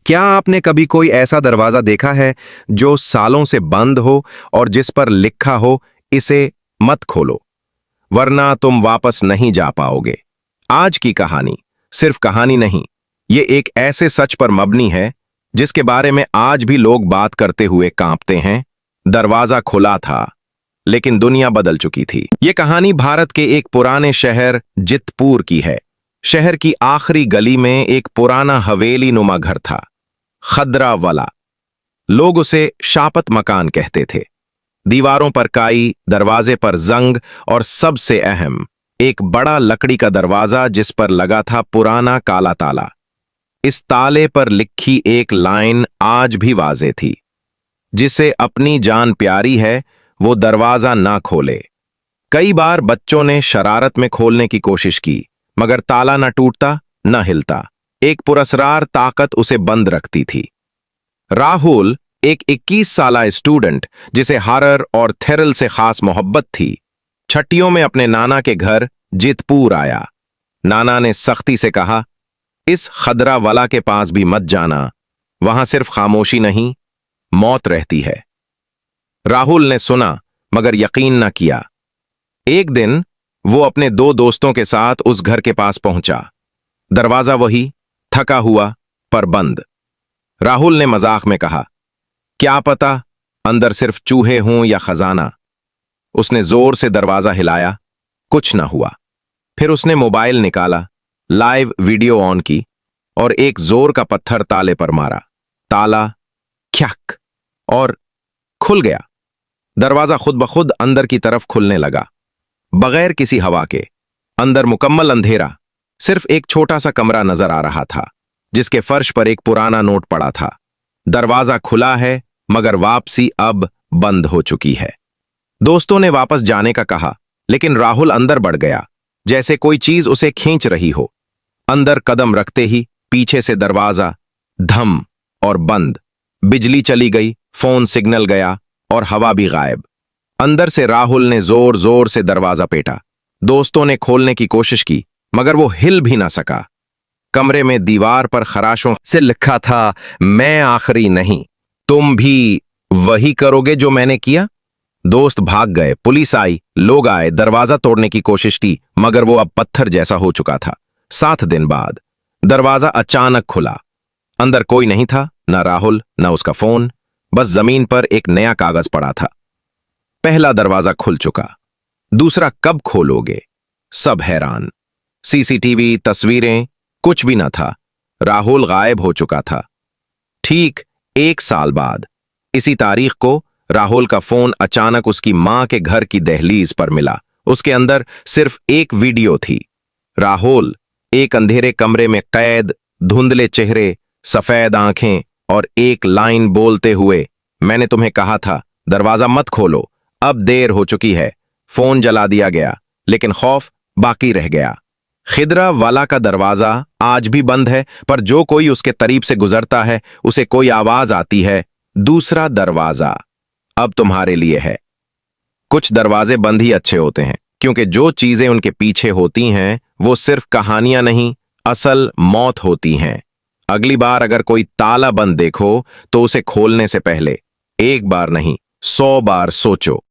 क्या आपने कभी कोई ऐसा दरवाजा देखा है जो सालों से बंद हो और जिस पर लिखा हो, इसे मत खोलो वरना तुम वापस नहीं जा पाओगे। आज की कहानी सिर्फ कहानी नहीं, ये एक ऐसे सच पर मबनी है जिसके बारे में आज भी लोग बात करते हुए कांपते हैं। दरवाजा खुला था, लेकिन दुनिया बदल चुकी थी। ये कहानी भारत के एक पुराने शहर जितपुर की है। शहर की आखिरी गली में एक पुराना हवेली नुमा घर था, खदरा वाला। लोग उसे शापत मकान कहते थे। दीवारों पर काई, दरवाजे पर जंग और सबसे अहम एक बड़ा लकड़ी का दरवाजा जिस पर लगा था पुराना काला ताला। इस ताले पर लिखी एक लाइन आज भी वाजे थी, जिसे अपनी जान प्यारी है वो दरवाजा ना खोले। कई बार बच्चों ने शरारत में खोलने की कोशिश की, मगर ताला न टूटता न हिलता। एक पुरस्रार ताकत उसे बंद रखती थी। राहुल एक 21 साला स्टूडेंट जिसे हॉरर और थ्रिल से खास मोहब्बत थी, छट्टियों में अपने नाना के घर जितपुर आया। नाना ने सख्ती से कहा, इस खदरा वाला के पास भी मत जाना, वहां सिर्फ खामोशी नहीं, मौत रहती है। राहुल ने सुना मगर यकीन न किया। एक दिन वो अपने दो दोस्तों के साथ उस घर के पास पहुंचा। दरवाजा वही, थका हुआ पर बंद। राहुल ने मजाक में कहा, क्या पता अंदर सिर्फ चूहे हों या खजाना। उसने जोर से दरवाजा हिलाया, कुछ ना हुआ। फिर उसने मोबाइल निकाला, लाइव वीडियो ऑन की और एक जोर का पत्थर ताले पर मारा। ताला ख्याक और खुल गया। दरवाजा खुद ब खुद अंदर की तरफ खुलने लगा, बगैर किसी हवा के। अंदर मुकम्मल अंधेरा, सिर्फ एक छोटा सा कमरा नजर आ रहा था, जिसके फर्श पर एक पुराना नोट पड़ा था। दरवाजा खुला है, मगर वापसी अब बंद हो चुकी है। दोस्तों ने वापस जाने का कहा, लेकिन राहुल अंदर बढ़ गया, जैसे कोई चीज उसे खींच रही हो। अंदर कदम रखते ही पीछे से दरवाजा धम और बंद। बिजली चली गई, फोन सिग्नल गया और हवा भी गायब। अंदर से राहुल ने जोर जोर से दरवाजा पीटा। दोस्तों ने खोलने की कोशिश की, मगर वो हिल भी ना सका। कमरे में दीवार पर खराशों से लिखा था, मैं आखिरी नहीं, तुम भी वही करोगे जो मैंने किया। दोस्त भाग गए, पुलिस आई, लोग आए, दरवाजा तोड़ने की कोशिश की, मगर वो अब पत्थर जैसा हो चुका था। 7 दिन बाद दरवाजा अचानक खुला। अंदर कोई नहीं था, ना राहुल ना उसका फोन, बस जमीन पर एक नया कागज पड़ा था। पहला दरवाजा खुल चुका, दूसरा कब खोलोगे? सब हैरान। सीसीटीवी, तस्वीरें, कुछ भी न था। राहुल गायब हो चुका था। ठीक 1 साल बाद इसी तारीख को राहुल का फोन अचानक उसकी मां के घर की दहलीज पर मिला। उसके अंदर सिर्फ एक वीडियो थी। राहुल एक अंधेरे कमरे में कैद, धुंधले चेहरे, सफेद आंखें और एक लाइन बोलते हुए, मैंने तुम्हें कहा था दरवाजा मत खोलो, अब देर हो चुकी है। फोन जला दिया गया, लेकिन खौफ बाकी रह गया। खिदरा वाला का दरवाजा आज भी बंद है, पर जो कोई उसके करीब से गुजरता है उसे कोई आवाज आती है, दूसरा दरवाजा अब तुम्हारे लिए है। कुछ दरवाजे बंद ही अच्छे होते हैं, क्योंकि जो चीजें उनके पीछे होती हैं वो सिर्फ कहानियां नहीं, असल मौत होती हैं। अगली बार अगर कोई ताला बंद देखो तो उसे खोलने से पहले 1 बार नहीं 100 बार सोचो।